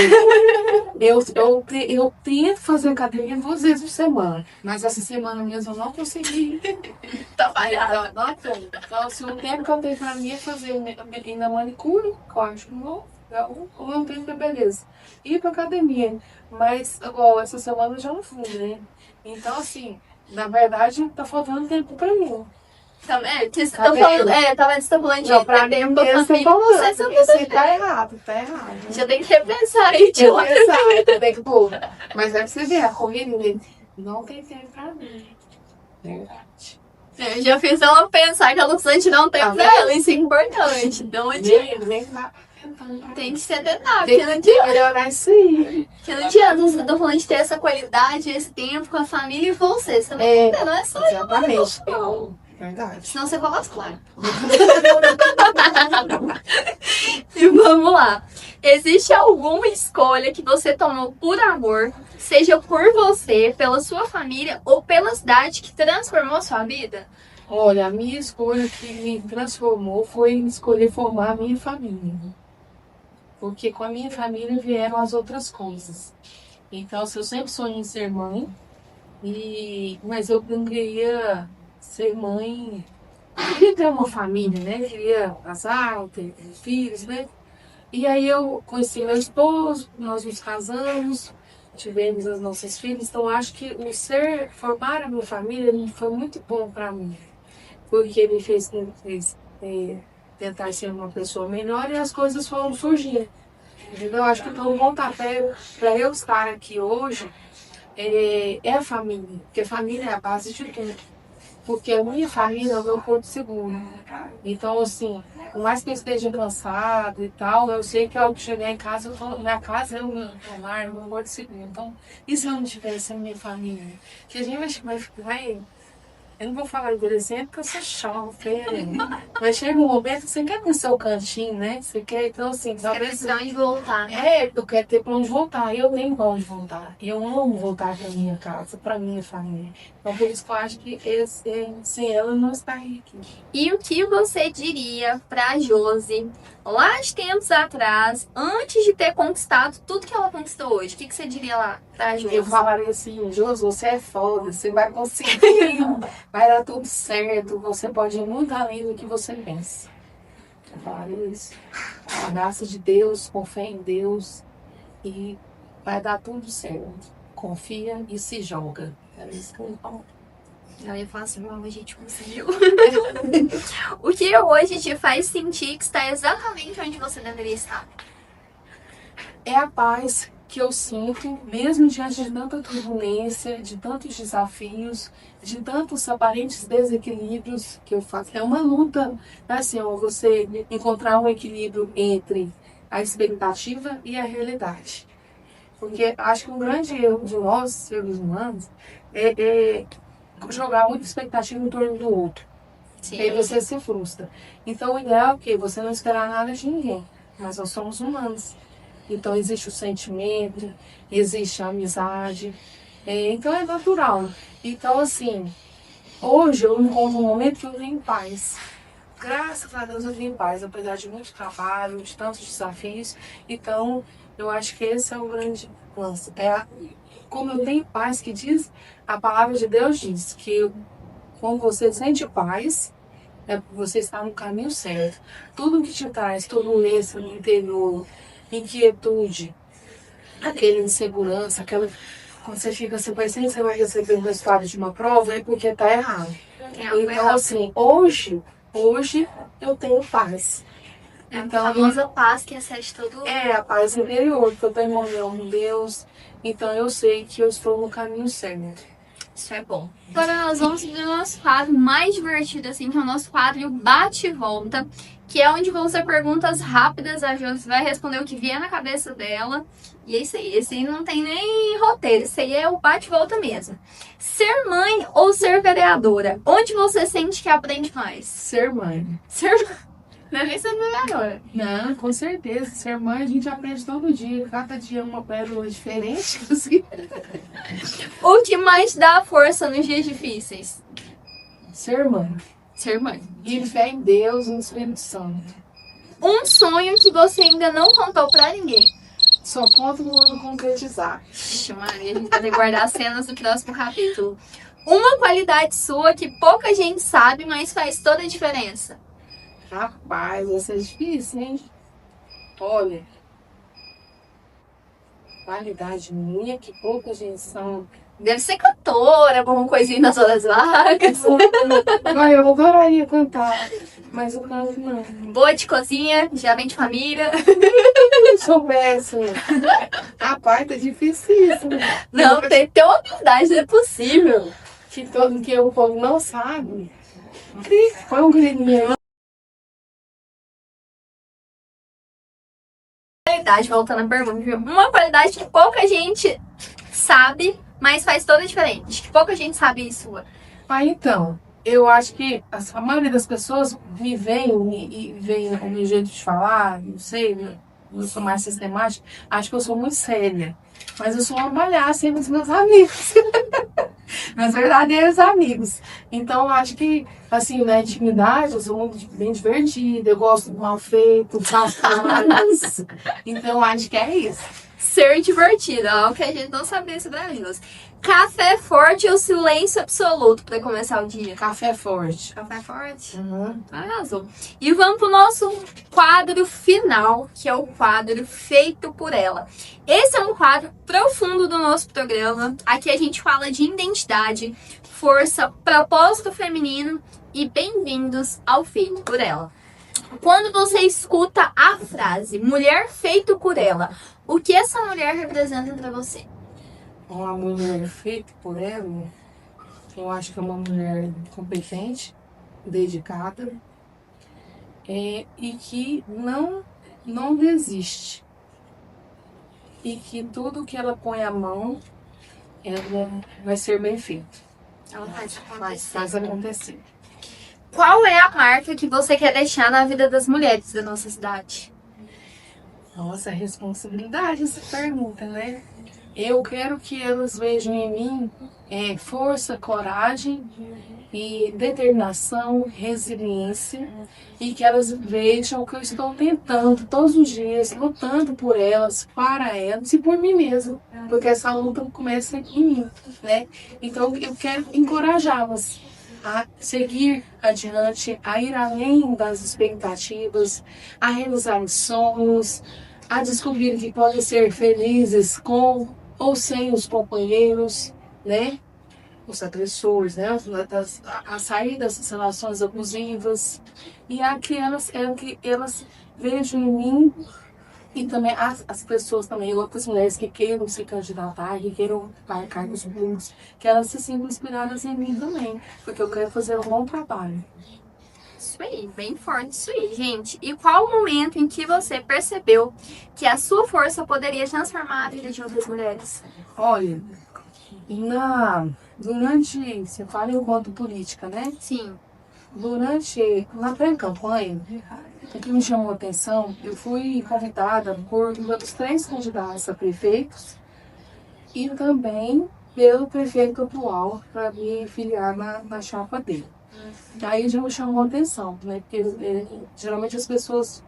Eu tento fazer academia 2 vezes por semana, mas essa semana mesmo eu não consegui. Tá falhado. Então, assim, o tempo que eu tenho pra mim é fazer ainda manicure, que eu acho que o meu tempo é beleza. Ir pra academia. Mas, igual, essa semana eu já não fui, né? Então, assim, na verdade, tá faltando tempo pra mim. Também, que você tá falando, tá vendo? Você tá falando de Não, pra mim, você tá errado, tá errado. Já tem que repensar aí, tio. Tem que pôr. Mas é pra você ver, a corrida não tem tempo pra mim. Verdade. Eu já fiz ela pensar que ela precisa de dar um tempo pra ela, isso é importante. Então, tem que se atentar, porque não adianta. Melhorar isso aí. Porque não adianta, você tá falando de ter essa qualidade, esse tempo com a família e você. Você não é só exatamente. Verdade. Senão você coloca claro. E vamos lá. Existe alguma escolha que você tomou por amor, seja por você, pela sua família ou pela cidade, que transformou a sua vida? Olha, a minha escolha que me transformou foi escolher formar a minha família. Porque com a minha família vieram as outras coisas. Então, eu sempre sonhei em ser mãe, mas eu não queria ser mãe. Eu queria ter uma família, né? Eu queria casar, ter filhos, né? E aí eu conheci meu esposo, nós nos casamos, tivemos as nossas filhas. Então, acho que formar a minha família foi muito bom para mim. Porque me fez tentar ser uma pessoa melhor e as coisas foram surgindo. Entendeu? Acho que o pontapé para eu estar aqui hoje é a família. Porque a família é a base de tudo. Porque a minha família é o meu porto seguro. Então, assim, por mais que eu esteja cansado e tal, eu sei que ao chegar em casa, minha casa é o meu lar, é o meu porto seguro. Então, e se eu não tivesse a minha família? Que a gente vai eu não vou falar adolescente porque eu sou chata, mas chega um momento que você quer ter seu cantinho, né? Você quer, então assim, talvez. Pra onde voltar. Eu quero ter pra onde voltar. Eu tenho pra onde voltar. E eu amo voltar pra minha casa, pra minha família. Então por isso que eu acho que sem ela não estaria aqui. E o que você diria pra Josi, lá de tempos atrás, antes de ter conquistado tudo que ela conquistou hoje? O que você diria lá pra Josi? Eu falaria assim, Josi, você é foda, você vai conseguir. Vai dar tudo certo, você pode ir muito além do que você pensa. Eu falaria isso. A graça de Deus, com fé em Deus e vai dar tudo certo. Confia e se joga. Era isso que eu ia falar. Eu ia falar assim, a gente conseguiu. O que hoje te faz sentir que está exatamente onde você deveria estar? É a paz que eu sinto, mesmo diante de tanta turbulência, de tantos desafios, de tantos aparentes desequilíbrios que eu faço. É uma luta, assim, você encontrar um equilíbrio entre a expectativa e a realidade. Porque acho que um grande erro de nós, seres humanos, é jogar muita expectativa em torno do outro. Sim. E aí você se frustra. Então o ideal é que você não esperar nada de ninguém, mas nós somos humanos. Então existe o sentimento, existe a amizade, então é natural. Então assim, hoje eu encontro um momento que eu tenho paz. Graças a Deus eu tenho paz, apesar de muito trabalho, de tantos desafios. Então eu acho que esse é o grande lance. Como eu tenho paz, que diz, a palavra de Deus diz que quando você sente paz, você está no caminho certo. Tudo que te traz turbulência no interior, inquietude, aquela insegurança, quando você fica assim, parecendo que você vai receber um resultado de uma prova, é porque tá errado. Então, assim, hoje hoje eu tenho paz. É a Então, famosa paz que excede todo. é a paz interior, que eu tenho irmão em Deus. Então eu sei que eu estou no caminho certo. Isso é bom. Agora nós vamos para o nosso quadro mais divertido, assim, que é o nosso quadro Bate e Volta, que é onde vão ser perguntas rápidas, a Josi vai responder o que vier na cabeça dela. E é isso aí, esse aí não tem nem roteiro, esse aí é o bate e volta mesmo. Ser mãe ou ser vereadora? Onde você sente que aprende mais? Ser mãe. Ser não é nem ser vereadora. Não, com certeza. Ser mãe a gente aprende todo dia. Cada dia é uma pérola diferente. O que mais dá força nos dias difíceis? Ser mãe. Ser mãe. E fé em Deus e no Espírito Santo. Um sonho que você ainda não contou pra ninguém. Só conto quando concretizar. Ixi, Maria, a gente vai ter que guardar as cenas do próximo capítulo. Uma qualidade sua que pouca gente sabe, mas faz toda a diferença. Rapaz, vai ser difícil, hein? Olha. Qualidade minha que pouca gente sabe. Deve ser cantora, alguma coisinha nas horas vagas. Ai, eu adoraria cantar, mas eu canto não. Boa de cozinha, já vem de família. Se eu soubesse. Rapaz, tá difícil. Não, tem que ter uma habilidade, não é possível. Que o povo não sabe. Põe um grilinho aí. Qualidade, voltando à pergunta, viu? Uma qualidade que pouca gente sabe, mas faz toda a diferença. Que pouca gente sabe isso sua. Ah, então, eu acho que a maioria das pessoas me veem e veem o meu jeito de falar, não sei, eu sou mais sistemática, acho que eu sou muito séria. Mas eu sou uma palhaça entre os meus amigos. Meus verdadeiros amigos. Então, eu acho que, assim, na intimidade, eu sou muito bem divertida, eu gosto do mal feito, faço caras. Então, eu acho que é isso. Ser divertido, algo que a gente não sabia sobre amigos. Café forte ou silêncio absoluto pra começar o dia? Café forte. Café forte? Uhum. Arrasou. E vamos pro nosso quadro final, que é o quadro Feito por Ela. Esse é um quadro profundo do nosso programa. Aqui a gente fala de identidade, força, propósito feminino e bem-vindos ao Feito por Ela. Quando você escuta a frase mulher feito por ela, o que essa mulher representa pra você? Uma mulher feita por ela, eu acho que é uma mulher competente, dedicada, e que não desiste. E que tudo que ela põe a mão, ela vai ser bem feito. Ela Faz acontecer. Qual é a marca que você quer deixar na vida das mulheres da nossa cidade? Nossa, responsabilidade essa pergunta, né? Eu quero que elas vejam em mim força, coragem e determinação, resiliência, e que elas vejam que eu estou tentando todos os dias, lutando por elas, para elas e por mim mesma, porque essa luta começa em mim, né? Então eu quero encorajá-las a seguir adiante, a ir além das expectativas, a realizar os sonhos, a descobrir que podem ser felizes com ou sem os companheiros, né? Os agressores, né? A sair dessas relações abusivas, e a que elas vejam em mim, e também as pessoas também, outras mulheres que queiram se candidatar, que queiram ocupar cargos públicos, que elas se sintam inspiradas em mim também, porque eu quero fazer um bom trabalho. Isso aí, bem forte isso aí, gente. E qual o momento em que você percebeu que a sua força poderia transformar a vida de outras mulheres? Olha, durante, você fala enquanto política, né? Sim. Durante, na pré-campanha, o que me chamou a atenção, eu fui convidada por os 3 candidatos a prefeitos e também pelo prefeito atual para me filiar na chapa dele. Aí já me chamou a atenção, né? Porque geralmente as pessoas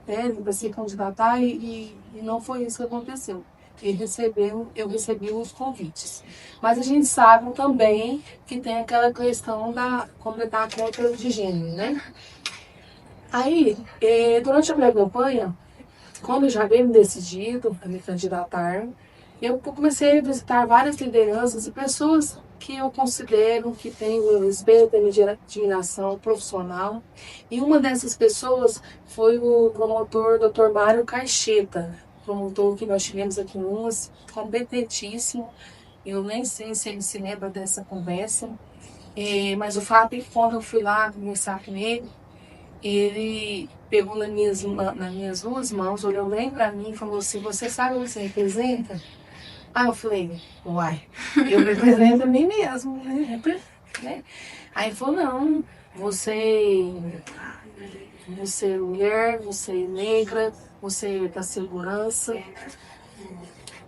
pedem para se candidatar e não foi isso que aconteceu. Eu recebi os convites. Mas a gente sabe também que tem aquela questão da completar a cota de gênero, né? Aí, durante a pré-campanha, quando eu já havia me decidido a me candidatar, eu comecei a visitar várias lideranças e pessoas que eu considero que tem o meu respeito, a minha admiração profissional. E uma dessas pessoas foi o promotor Dr. Mário Caixeta, promotor que nós tivemos aqui em Umas, competentíssimo. Eu nem sei se ele se lembra dessa conversa, mas o fato é que quando eu fui lá conversar com ele pegou nas minhas duas mãos, olhou bem para mim e falou assim: você sabe o que você representa? Aí eu falei: uai, eu represento a mim mesmo, né? Aí ele falou: não, você é mulher, você é negra, você é da segurança,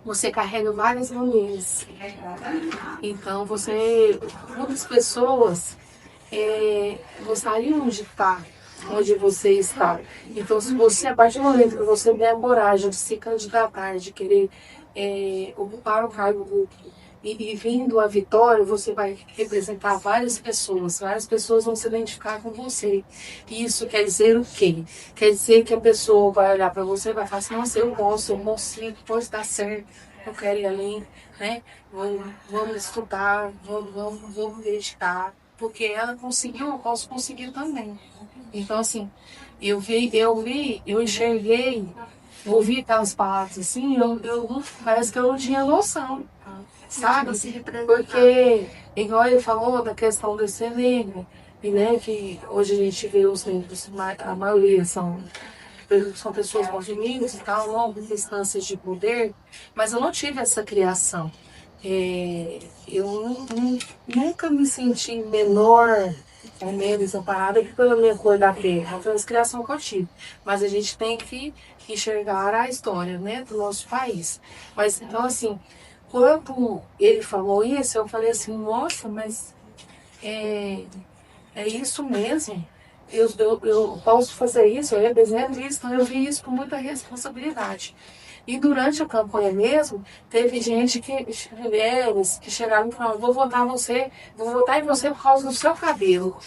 você carrega várias bandeiras. Então muitas pessoas gostariam de estar onde você está. Então, se você, a partir do momento que você tem a coragem de se candidatar, de querer ocupar o cargo público e vindo a vitória, você vai representar várias pessoas vão se identificar com você. E isso quer dizer o quê? Quer dizer que a pessoa vai olhar para você e vai falar assim: nossa, eu gosto, eu consigo, pode dar certo, eu quero ir além, né? Vamos estudar, vamos me dedicar, porque ela conseguiu, eu posso conseguir também. Então, assim, eu enxerguei, ouvi aquelas palavras assim, parece que eu não tinha noção, sabe? Porque, igual ele falou da questão de ser negro, e né, que hoje a gente vê os negros, a maioria são pessoas movimentos e tal, longas distâncias de poder, mas eu não tive essa criação. Eu nunca me senti menor ou menos desamparada que pela minha cor da pele. Não foi a criação que eu tive. Mas a gente tem que enxergar a história, né, do nosso país. Mas, então, assim, quando ele falou isso, eu falei assim: nossa, mas é isso mesmo? Eu posso fazer isso, eu represento isso, então eu vi isso com muita responsabilidade. E durante a campanha mesmo, teve mulheres que chegaram e falaram: vou votar em você por causa do seu cabelo.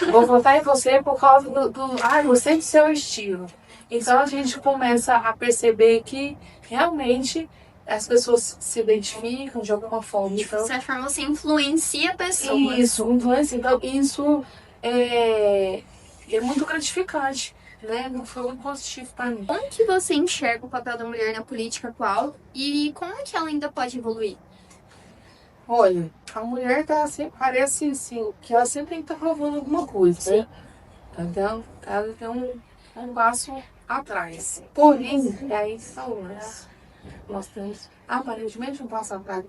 Vou votar em você por causa gostei do seu estilo. Então a gente começa a perceber que realmente as pessoas se identificam de alguma forma. De certa forma, você influencia a pessoa. Isso, influência. Então, isso é muito gratificante, né? Foi muito positivo para mim. Como que você enxerga o papel da mulher na política atual e como que ela ainda pode evoluir? Olha, a mulher parece assim, que ela sempre está provando alguma coisa, né? Então, ela tem um passo atrás. Porém, aí nós temos aparentemente um passo atrás,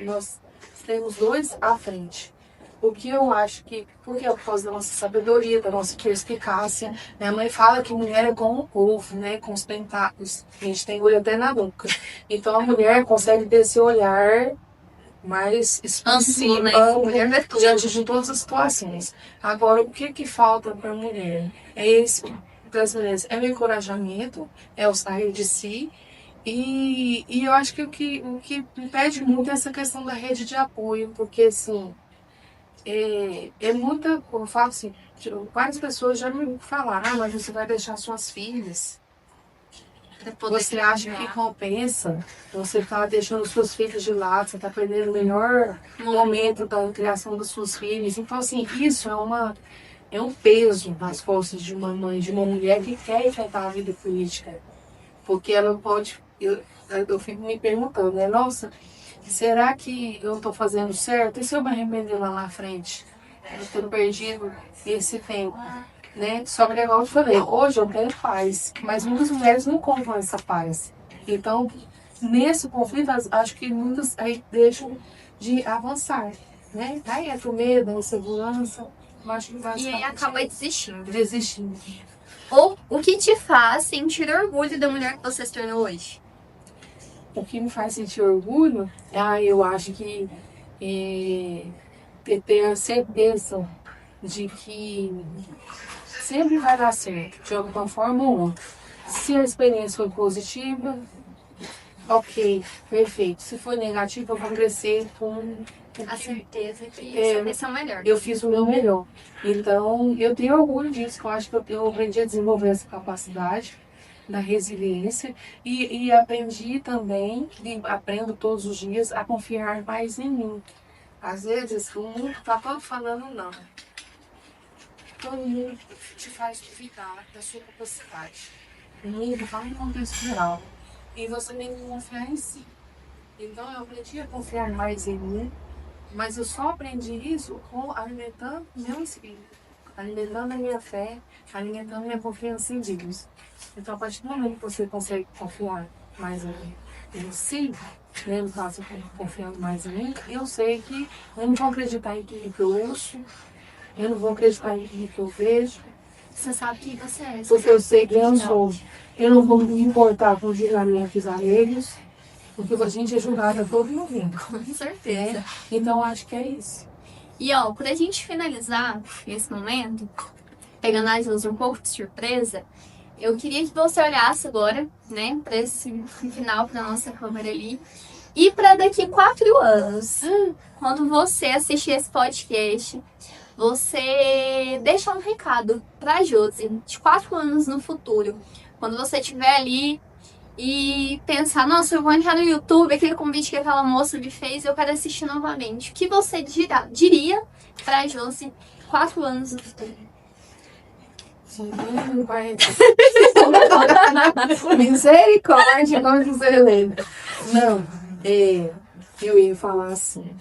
nós temos dois à frente. O que eu acho que, porque é por causa da nossa sabedoria, da nossa perspicácia. Minha mãe fala que mulher é como o povo, né? Com os tentáculos. A gente tem olho até na nuca. Então a mulher consegue ter esse olhar mais expansivo, né? Diante de todas as situações. Agora, o que falta para a mulher? Das mulheres, é o encorajamento, é o sair de si. E eu acho que o que impede muito é essa questão da rede de apoio, porque assim, eu falo assim, várias pessoas já me falaram: mas você vai deixar suas filhas? Você acha que compensa? Você está deixando os seus filhos de lado, você está perdendo o melhor momento da criação dos seus filhos. Então, assim, isso é um peso nas costas de uma mãe, de uma mulher que quer enfrentar a vida política. Porque ela pode... Eu fico me perguntando, né? Nossa, será que eu estou fazendo certo? E se eu me arrepender lá na frente? Eu estou perdido esse tempo, né? Só que, igual eu falei, hoje eu tenho paz, mas muitas mulheres não compram essa paz. Então, nesse conflito, acho que muitas aí deixam de avançar, né? Aí é o medo, a insegurança, mas acho que E aí acaba desistindo. desistindo. Ou o que te faz sentir orgulho da mulher que você se tornou hoje? O que me faz sentir orgulho, eu acho que ter a certeza de que sempre vai dar certo, de alguma forma ou outra. Se a experiência foi positiva, ok, perfeito. Se foi negativa, eu vou crescer com A certeza que esse é o melhor. eu fiz o meu melhor. Então, eu tenho orgulho disso, que eu acho que eu aprendi a desenvolver essa capacidade da resiliência e aprendi também, aprendo todos os dias, a confiar mais em mim. Às vezes o mundo tá todo falando não. Todo mundo te faz duvidar da sua capacidade. O mundo fala em contexto geral. E você tem que confiar em si. Então eu aprendi a confiar mais em mim, mas eu só aprendi isso alimentando meu espírito, alimentando a minha fé, alimentando a minha confiança em Deus. Então a partir do momento que você consegue confiar mais em si, né, no caso confiando mais em mim, eu sei que eu não vou acreditar em tudo que eu ouço, eu não vou acreditar em tudo que eu vejo, Você sabe quem você é. porque eu sei quem eu sou. Eu não vou me importar com julgamentos alheios, porque a gente é julgada a todo momento. Com certeza. Então eu acho que é isso. E ó, pra gente finalizar esse momento, pegando a Josi um pouco de surpresa, eu queria que você olhasse agora, né, pra esse final, pra nossa câmera ali, e pra daqui 4 anos, quando você assistir esse podcast, você deixar um recado pra Josi, de 4 anos no futuro, quando você estiver ali e pensar, nossa, eu vou entrar no YouTube, aquele convite que aquela moça me fez, eu quero assistir novamente. O que você diria pra Josi 4 anos no futuro? Misericórdia, como dizer Helena. Não, eu ia falar assim.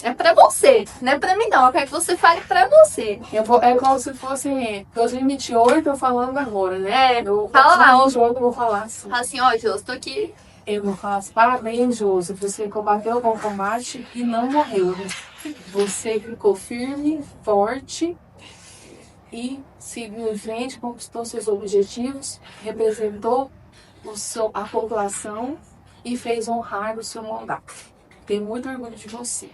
É pra você, não é pra mim não, eu quero que você fale pra você. É como se fosse 2028 eu falando agora, né? Fala lá, 2028 eu vou falar assim. Fala assim, ó, Josi, tô aqui. Eu vou falar assim, parabéns, Josi, você combateu com o combate e não morreu. Você ficou firme, forte e seguiu em frente, conquistou seus objetivos, representou a população e fez honrar o seu mandato. Tenho muito orgulho de você.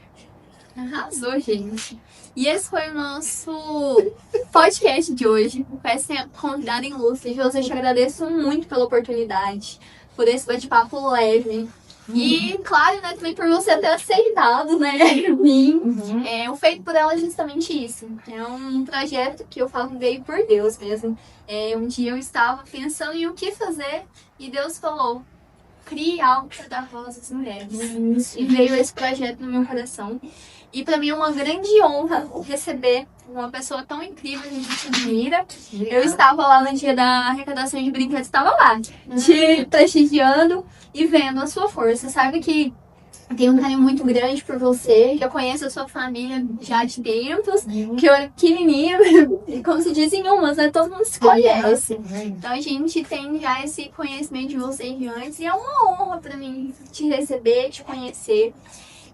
Arrasou, gente. E esse foi o nosso podcast de hoje. Com essa convidada ilustre. Josi, eu te agradeço muito pela oportunidade, por esse bate-papo leve. E, claro, né, também por você ter aceitado, né, vir. O feito por ela é justamente isso. É um projeto que eu falo que veio por Deus mesmo. Um dia eu estava pensando em o que fazer e Deus falou, crie algo para dar voz às mulheres. E veio esse projeto no meu coração. E para mim é uma grande honra receber uma pessoa tão incrível que a gente admira. Eu estava lá no dia da arrecadação de brinquedos, estava lá, te prestigiando e vendo a sua força. Sabe que tenho um carinho muito grande por você, já conheço a sua família já de tempos, que eu era pequenininha, como se diz em umas, né? Todo mundo se conhece. Então a gente tem já esse conhecimento de vocês de antes e é uma honra para mim te receber, te conhecer.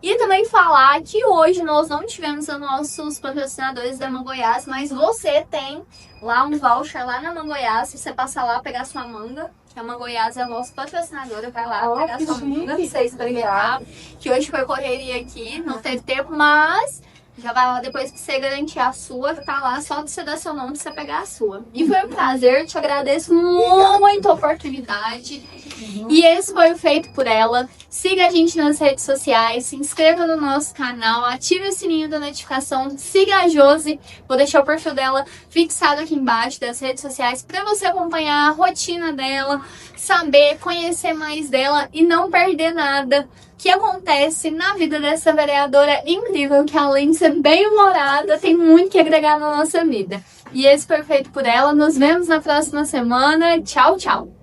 E também falar que hoje nós não tivemos os nossos patrocinadores da Mangoiás, mas você tem lá um voucher lá na Mangoiás, se você passar lá, pegar sua manga, que a Mangoiás é a nossa patrocinadora, vai lá pegar sua manga, pra você experimentar, que hoje foi correria aqui, não teve tempo, mas já vai lá depois pra você garantir a sua, tá lá só de você dar seu nome pra você pegar a sua. E foi um prazer, te agradeço muito a oportunidade. E esse foi o Feito por Ela. Siga a gente nas redes sociais, se inscreva no nosso canal, ative o sininho da notificação, siga a Josi, vou deixar o perfil dela fixado aqui embaixo das redes sociais para você acompanhar a rotina dela, saber, conhecer mais dela e não perder nada que acontece na vida dessa vereadora incrível, que além de ser bem-humorada, tem muito que agregar na nossa vida. E esse foi o Feito por Ela. Nos vemos na próxima semana. Tchau, tchau!